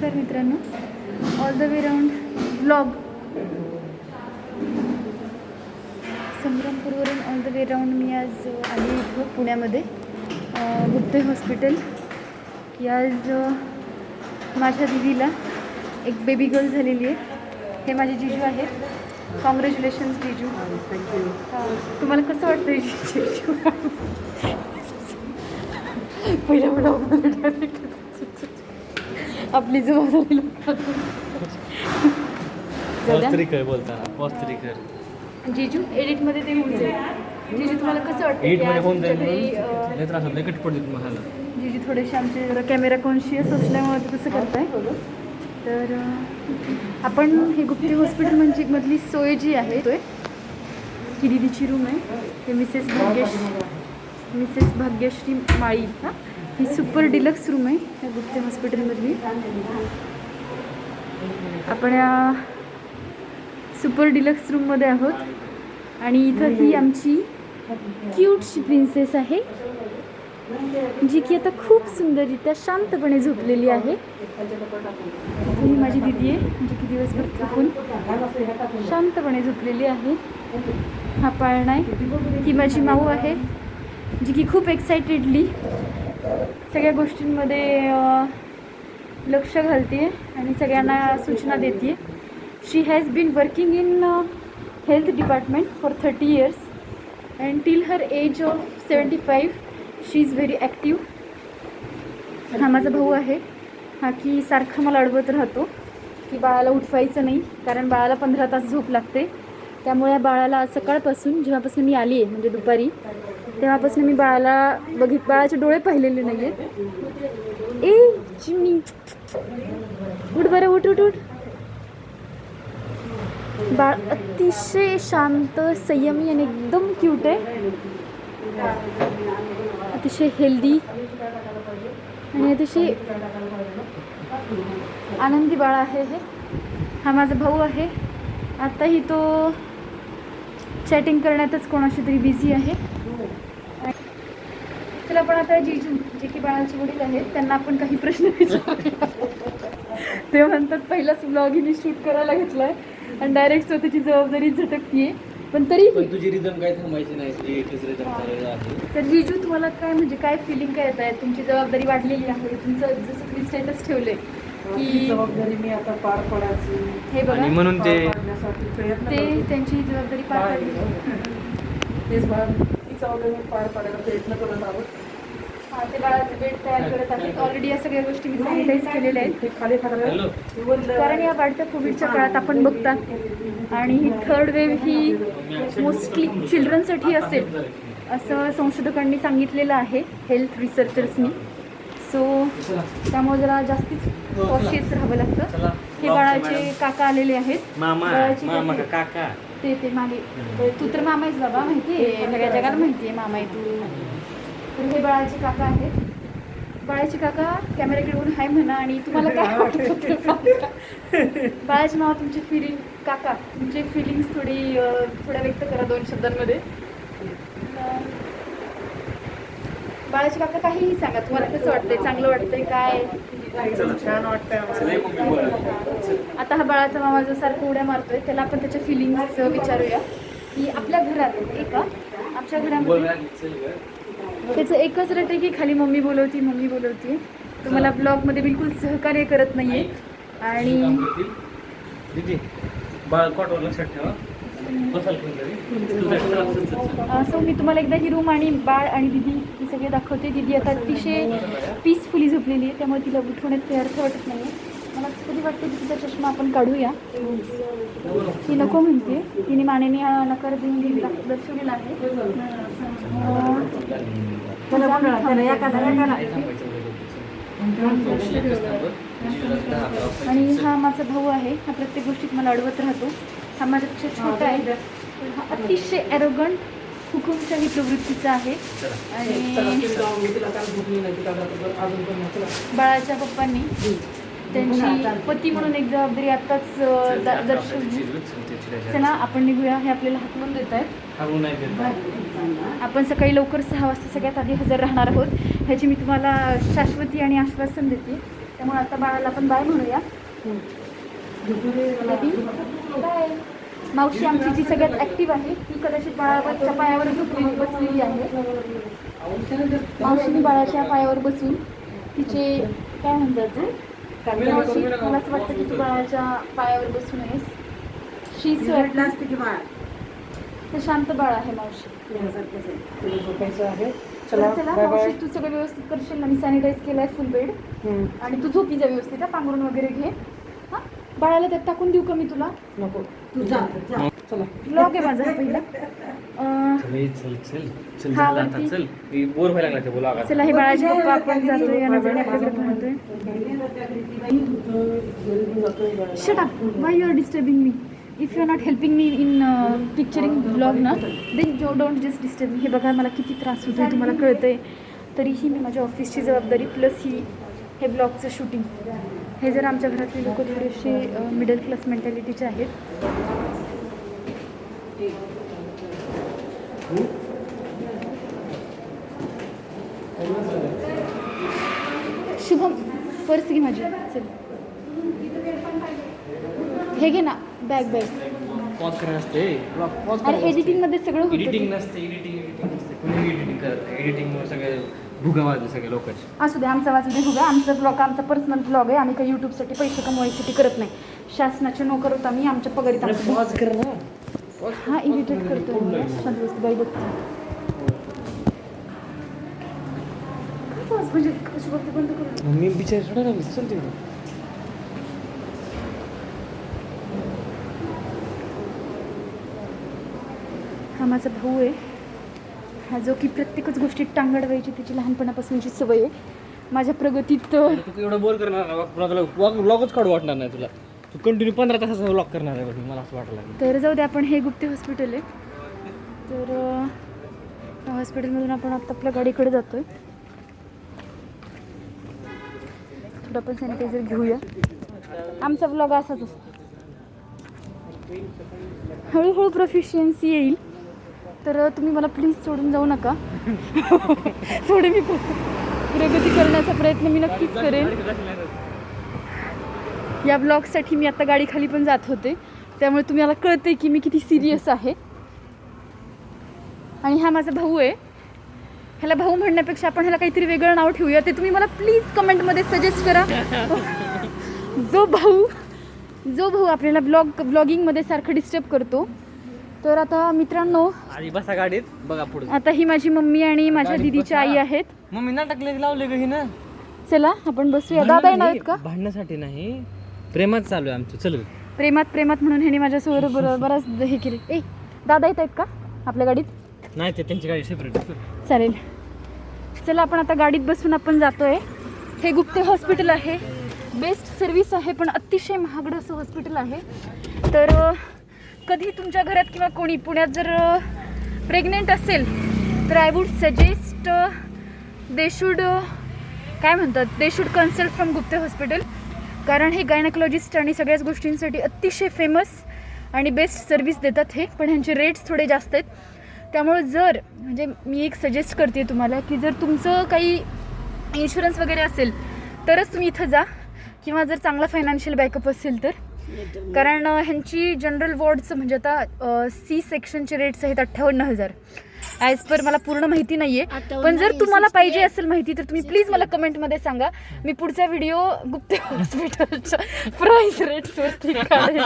नमस्कार मित्रांनो, all the way round blog संग्रामपूरवरून ऑल द वे राऊंड मी आज आली इथं पुण्यामध्ये गुप्ते हॉस्पिटल. आज माझ्या दीदीला एक बेबी गर्ल झालेली आहे. हे माझे जिजू आहेत. कॉंग्रॅच्युलेशन्स जिजू. तुम्हाला कसं वाटतं जिजू? पहिल्या ब्लॉगमध्ये आपली जबाबदारी जिजू एडिटमध्ये ते होऊन जाईल. जिजू तुम्हाला कसं वाटतं? जिजू थोडेसे आमचे कॅमेरा कॉन्शियस असल्यामुळे ते तसं करताय. तर आपण हे गुप्ते हॉस्पिटल म्हणजे मधली सोय जी आहे ही दीदीची रूम आहे. हे मिसेस भाग्यश्री माळी हां, ही सुपर डिलक्स रूम आहे या गुप्ते हॉस्पिटलमधली. आपण या सुपर डिलक्स रूममध्ये आहोत आणि इथं ही आमची क्यूटशी प्रिन्सेस आहे जी की आता खूप सुंदररित्या शांतपणे झोपलेली आहे. ही माझी दीदी आहे जी की दिवसभर थकून शांतपणे झोपलेली आहे. हा पाळणा आहे. ही माझी माऊ आहे जी की खूप एक्सायटेडली सगळ्या गोष्टींमध्ये लक्ष घालते आणि सगळ्यांना सूचना देते. She has been working in health department for 30 years and till her age of 75 she is very active. हा माझा भाऊ आहे. हा की सारखा मला अडवत राहतो की बाळाला उठवायचं नाही, कारण बाळाला 15 तास झोप लागते. त्यामुळे बाळाला सकाळपासून जेव्हापासून मी आली आहे म्हणजे दुपारी तेव्हापासून मी बाळाचे डोळे पाहिलेले नाही आहेत. ए चिमणी उठ बरं, उठ उठ उठ. बाळ अतिशय शांत, संयमी आणि एकदम क्यूट आहे. अतिशय हेल्दी आणि अतिशय आनंदी बाळ आहे हे. हा माझा भाऊ आहे. आत्ताही तो चॅटिंग करण्यातच कोणाशी तरी बिझी आहे. चला आपण आता जिजू जे की बाळाचे वडील आहेत त्यांना आपण काही प्रश्न विचारूया. ते म्हणतात पहिलाच ब्लॉग हिने शूट करायला घेतलाय आणि डायरेक्ट स्वतःची जबाबदारी झटकतीये. पण तरी तुझी रिदम काय थांबायची नाही. तर जिजू तुम्हाला काय म्हणजे काय फिलिंग काय येत आहे? तुमची जबाबदारी वाढलेली आहे. तुमचं जसं तुम्ही स्टेटस ठेवले की जबाबदारी मी आता पार पडायची हे बघा म्हणून ते त्यांची जबाबदारी पार पाडली. तेच ती जबाबदारी पार पाडायला प्रयत्न करत आहोत. हा, ते बाळाचं बेड तयार करत आहेत. ऑलरेडी या सगळ्या गोष्टी मी सॅनिटाईज केलेल्या आहेत. ते खाली कारण या वाढत्या कोविडच्या काळात आपण बघता आणि ही थर्ड वेव्ह ही मोस्टली चिल्ड्रनसाठी असेल असं संशोधकांनी सांगितलेलं आहे, हेल्थ रिसर्चर्सनी. सो त्यामुळे जरा जास्तीच कॉशियस राहावं लागतं. हे बाळाचे काका आलेले आहेत. काका ते मागे तू तर मामा आहेस बाबा, माहिती आहे सगळ्या जगाला माहिती आहे मामा आहे तू. तर हे बाळाचे काका आहेत. बाळाचे काका कॅमेऱ्याकडे बघून हाय म्हणा आणि तुम्हाला काय वाटतं ते सांगा. बाळाचे नाव तुमचे फिलिंग काका तुमचे फिलिंग्स थोड्या व्यक्त करा 2 शब्दांमध्ये. बाळाचे काका काहीही सांगा, तुम्हाला कसं वाटतंय? चांगलं वाटतंय काय? छान वाटतंय. आता हा बाळाचा मामा जो सारखं उड्या मारतोय त्याला आपण त्याच्या फिलिंग्स विचारूया की आपल्या घरात आमच्या घरामध्ये त्याचं एकच रट आहे की खाली मम्मी बोलवती. तो मला ब्लॉगमध्ये बिलकुल सहकार्य करत नाहीये. आणि सो मी तुम्हाला एकदा ही रूम आणि बाळ आणि दिदी ही सगळे दाखवते. दिदी आता अतिशय पीसफुली झोपलेली आहे त्यामुळे तिला उठवण्यात काही अर्थ वाटत नाही. मला कधी वाटतं की तिचा चष्मा आपण काढूया. ती नको म्हणते. तिने मानेने नकार देऊन दर्शवलेला आहे. आणि हा माझा भाऊ आहे. हा प्रत्येक गोष्टीत मला अडवत राहतो. हा माझ्यापेक्षा छोटा आहे. हा अतिशय ॲरोगंट हुकुमशाही प्रवृत्तीचा आहे. आणि बाळाच्या पप्पांनी त्यांची पती म्हणून एक जबाबदारी आत्ताच दर्शवली. चला आपण निघूया. हे आपल्याला हाकलून देत आहेत. आपण सकाळी लवकर 6 वाजता सगळ्यात आधी हजर राहणार आहोत ह्याची मी तुम्हाला शाश्वती आणि आश्वासन देते. त्यामुळे आता बाळाला आपण बाय म्हणूया. Baby bye. मावशी आमची जी सगळ्यात ॲक्टिव्ह आहे ती कदाचित बाळाच्या पायावर झोपलेली बसलेली आहे. मावशीने बाळाच्या पायावर बसून तिचे काय म्हणतात मावशी, मला असं वाटतं की तू बाळाच्या पायावर बसून आहेस. शी असते की बाळ ते शांत बाळ आहे मावशी. झोपायचं आहे. चला चला बाय बाय. मावशी, तू सगळं व्यवस्थित करशील ना. मी सॅनिटाईज केलाय फुल बेड. आणि तू झोपी जा व्यवस्थित, पांघरून वगैरे घे. हां, बाळाला त्यात टाकून देऊ का मी तुला? नको तू जा जा. चला ब्लॉग आहे माझा पहिला. चल चल चल हा, झालं आता, वरती. चल मी बोर व्हायला लागला ते बोला आता. चला, हे बाळाचे पप्पा आपण जातोय या नजरेने आपल्याकडे पाहतोय. Shut up, why you are disturbing me? If you are not helping me in picturing blog ना, then don't just disturb me. हे बघा मला किती त्रास होतो तुम्हाला कळतंय. तरीही मी माझ्या ऑफिसची जबाबदारी प्लस हे ब्लॉगचं शूटिंग, हे जर आमच्या घरातले लोक थोडेसे मिडल क्लास मेंटॅलिटीचे आहेत. शुभम, पर्स घे माझी. चल, हे घे ना, बॅग. पॉज करायला असते, पॉज अरे एडिटिंगमध्ये सगळं होतं. एडिटिंग नसते, एडिटिंग नसते, कोणी एडिटिंग करत. एडिटिंगमुळे सगळे भुगा वाजले सगळे लोकांचे. असू दे, आमचा वाचू दे बघा. आमचा ब्लॉग आमचा पर्सनल ब्लॉग आहे. आम्ही काही यूट्यूबसाठी पैसे कमवायसाठी करत नाही. शासनाचे नोकर होता आम्ही, आमच्या पगारीत आमचं. पॉज कर ना. हा, इरिटेट करतो शांत बसते बाई. बघते म्हणजे कशी बघते बंद करू. मी बिचार सोडा ना, चल तिकडे. हा माझा भाऊ आहे, हा जो की प्रत्येकच गोष्टीत टांग अडवायची त्याची लहानपणापासूनची सवय आहे. माझ्या प्रगतीत तू एवढं बोर करणार ना, व्लॉगच काढू वाटणार नाही तुला. तू कंटिन्यू 15 तासाचा व्लॉग करणार आहे बघ, मला असं वाटलं. तर जाऊ दे, आपण हे गुप्ते हॉस्पिटल आहे. तर त्या हॉस्पिटलमधून आपण आता आपल्या गाडीकडे जातोय. थोडं आपण सॅनिटायझर घेऊया. आमचा ब्लॉग असाच असतो, हळूहळू प्रोफिशियन्सी येईल. तर तुम्ही मला प्लीज सोडून जाऊ नका. थोडी मी प्रगती करण्याचा प्रयत्न मी नक्कीच करेन. या ब्लॉगसाठी मी आता गाडी खाली पण जात होते, त्यामुळे तुम्हाला कळते की मी किती सिरियस आहे. आणि हा माझा भाऊ आहे. ह्याला भाऊ म्हणण्यापेक्षा आपण ह्याला काहीतरी वेगळं नाव ठेवूया. ते तुम्ही मला प्लीज कमेंटमध्ये सजेस्ट करा. जो भाऊ आपल्याला ब्लॉगिंगमध्ये सारखं डिस्टर्ब करतो. तर आता मित्रांनो, आधी बसा गाडीत, बघा पुढे. आता ही माझी मम्मी आणि माझ्या दिदीची आई आहेत. मम्मी नाटक लावले ग ही ना. चला आपण बसूया. दादा येणार आहेत का? भांडण्यासाठी नाही, प्रेमात चालू आहे आमचं. चल प्रेमात म्हणून ह्याने माझ्यासोबत बराच हे केले. ए, दादा येत आहेत का आपल्या गाडीत? नाही, ते त्यांची गाडी सेपरेट. चालेल, चला आपण आता गाडीत बसून आपण जातोय. हे गुप्ते हॉस्पिटल आहे. बेस्ट सर्विस आहे, पण अतिशय महागडं असं हॉस्पिटल आहे. तर कधी तुमच्या घरात किंवा कोणी पुण्यात जर प्रेग्नेंट असेल तर I would suggest they should consult from Gupte hospital. कारण हे गायनॉकॉलॉजिस्ट आणि सगळ्याच गोष्टींसाठी अतिशय फेमस आणि बेस्ट सर्विस देतात हे. पण ह्यांचे रेट्स थोडे जास्त आहेत. त्यामुळे जर म्हणजे मी एक सजेस्ट करते तुम्हाला की जर तुमचं काही इन्शुरन्स वगैरे असेल तरच तुम्ही इथं जा, किंवा जर चांगला फायनान्शियल बॅकअप असेल तर. कारण ह्यांची जनरल वॉर्डचं म्हणजे आता सी सेक्शनचे रेट्स आहेत 58,000 ॲज पर. मला पूर्ण माहिती नाही आहे, पण जर तुम्हाला पाहिजे असेल माहिती तर तुम्ही प्लीज मला कमेंटमध्ये सांगा. मी पुढचा व्हिडिओ गुप्ते हॉस्पिटलच्या प्राईस रेट्सवरती काढेल.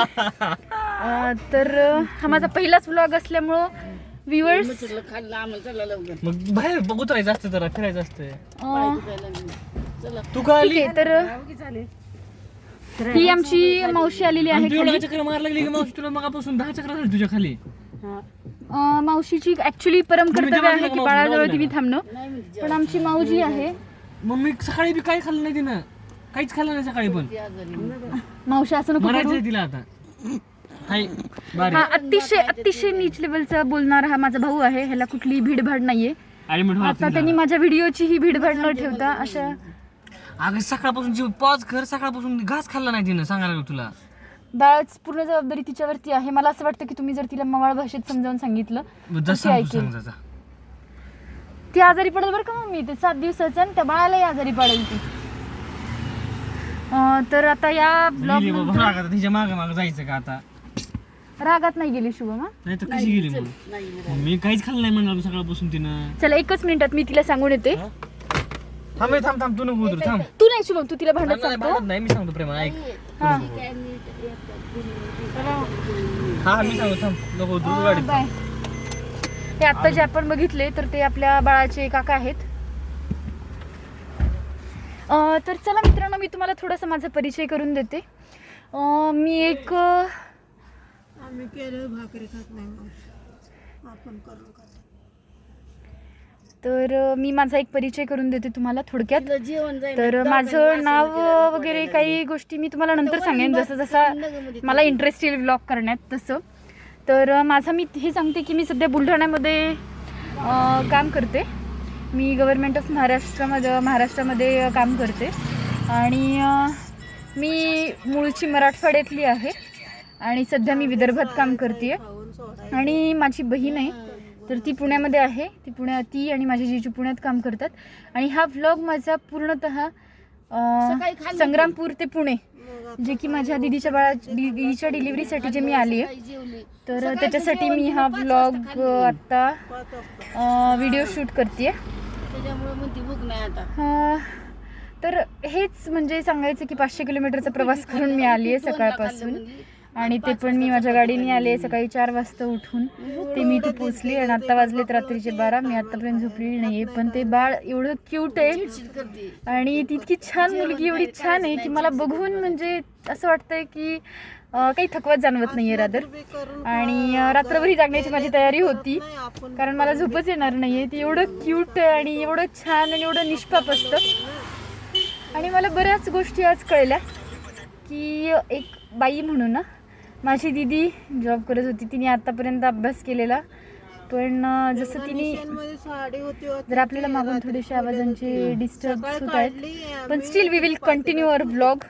तर हा माझा पहिलाच व्लॉग असल्यामुळं व्ह्युअर्स, मग बाहेर उतरायचं असतं, जरा फिरायचं असतं. तू का ठीक आहे. तर ही आमची मावशी आलेली आहे खाली. चक्र मार लागली की मावशी तुला मगापासून 10 चक्र झाली तुझ्या खाली. मावशीची ऍक्च्युली परम कर्तव्य आहे की बाळाजवळ ती मी थांबणं, पण आमची माऊजी आहे. मग मी सकाळी बी काही खाल्लं नाही तिनं, काहीच खाल्लं नाही सकाळी. पण मावशी असं नको करू. मरायचं तिला आता. हा अतिशय नीच लेवलचा बोलणारा हा माझा भाऊ आहे. ह्याला कुठलीही भीडभाड नाहीये. आता त्यांनी माझ्या व्हिडिओची ही भीडभाड न ठेवता अशा. अगं सकाळपासून पॉज कर, सकाळपासून घास खाल्ला नाही तिनं, सांगायला तुला. बाळाच पूर्ण जबाबदारी तिच्यावरती आहे. मला असं वाटतं की तुम्ही जर तिला मवाळ भाषेत समजावून सांगितलं तर ऐकेल. ती आजारी पडेल बरं का मम्मी. ते 7 दिवसाचं आणि त्या बाळालाही आजारी पडेल ती. तर आता या ब्लॉग गेली बाबा रागात, तिच्या मागे मागे जायचं का आता? रागात नाही गेली शुभम. नाही तर कशी गेली मग? मी काहीच खाल्लं नाही म्हणलं सकाळपासून तिनं. चला 1 मिनिटात मी तिला सांगून येते. थांब थांब थांब, तू नको उतरू, थांब. तू नाही शुभम, तू तिला भांडत नाही, सांगतो. भांडत नाही, मी सांगतो प्रेमा, ऐक. हा हा मी सांगतो, थांब, नको उतरू, तू गाडीत. बाय. हे आता जे आपण बघितले तर ते आपल्या बाळाचे काका आहेत. तर चला मित्रांनो, मी तुम्हाला थोडासा माझा परिचय करून देते. मी एक आम्ही केलं भाकरी खात नाही आपण करून खातो. तर मी माझा एक परिचय करून देते तुम्हाला थोडक्यात. तर माझं नाव वगैरे काही गोष्टी मी तुम्हाला नंतर सांगेन, जसं जसं मला इंटरेस्ट येईल व्लॉग करण्यात तसं. तर माझं मी हे सांगते की मी सध्या बुलढाण्यामध्ये काम करते. मी गव्हर्नमेंट ऑफ महाराष्ट्रामध्ये काम करते आणि मी मूळची मराठवाड्यातली आहे आणि सध्या मी विदर्भात काम करते. आणि माझी बहीण आहे तर ती पुण्यामध्ये आहे. ती आणि माझी जीजू पुण्यात काम करतात. आणि हा व्लॉग माझा पूर्णतः संग्रामपूर ते पुणे, जे की माझ्या दीदीच्या डिलिव्हरीसाठी जे मी आली आहे, तर त्याच्यासाठी मी हा व्लॉग आत्ता व्हिडिओ शूट करते. तर हेच म्हणजे सांगायचं की 500 किलोमीटरचा प्रवास करून मी आली आहे सकाळपासून. आणि ते पण मी माझ्या गाडीने आले सकाळी 4 वाजता उठून. ते मी इथे पोचली आणि आत्ता वाजलेत रात्रीचे 12. मी आत्तापर्यंत झोपलेली नाही आहे. पण ते बाळ एवढं क्यूट आहे आणि ती इतकी छान मुलगी, एवढी छान आहे की मला बघून म्हणजे असं वाटतंय की काही थकवत जाणवत नाही आहे रादर. आणि रात्रभरही जागण्याची माझी तयारी होती कारण मला झोपच येणार नाही आहे. ती एवढं क्यूट आहे आणि एवढं छान आणि एवढं निष्पाप असतं. आणि मला बऱ्याच गोष्टी आज कळल्या की एक बाई म्हणून ना, माझी दीदी जॉब करत होती. तिने आतापर्यंत अभ्यास केलेला, पण जसं तिने जर आपल्याला मागून थोडेसे आवाजांचे डिस्टर्ब होत आहेत, पण still we will continue our blog.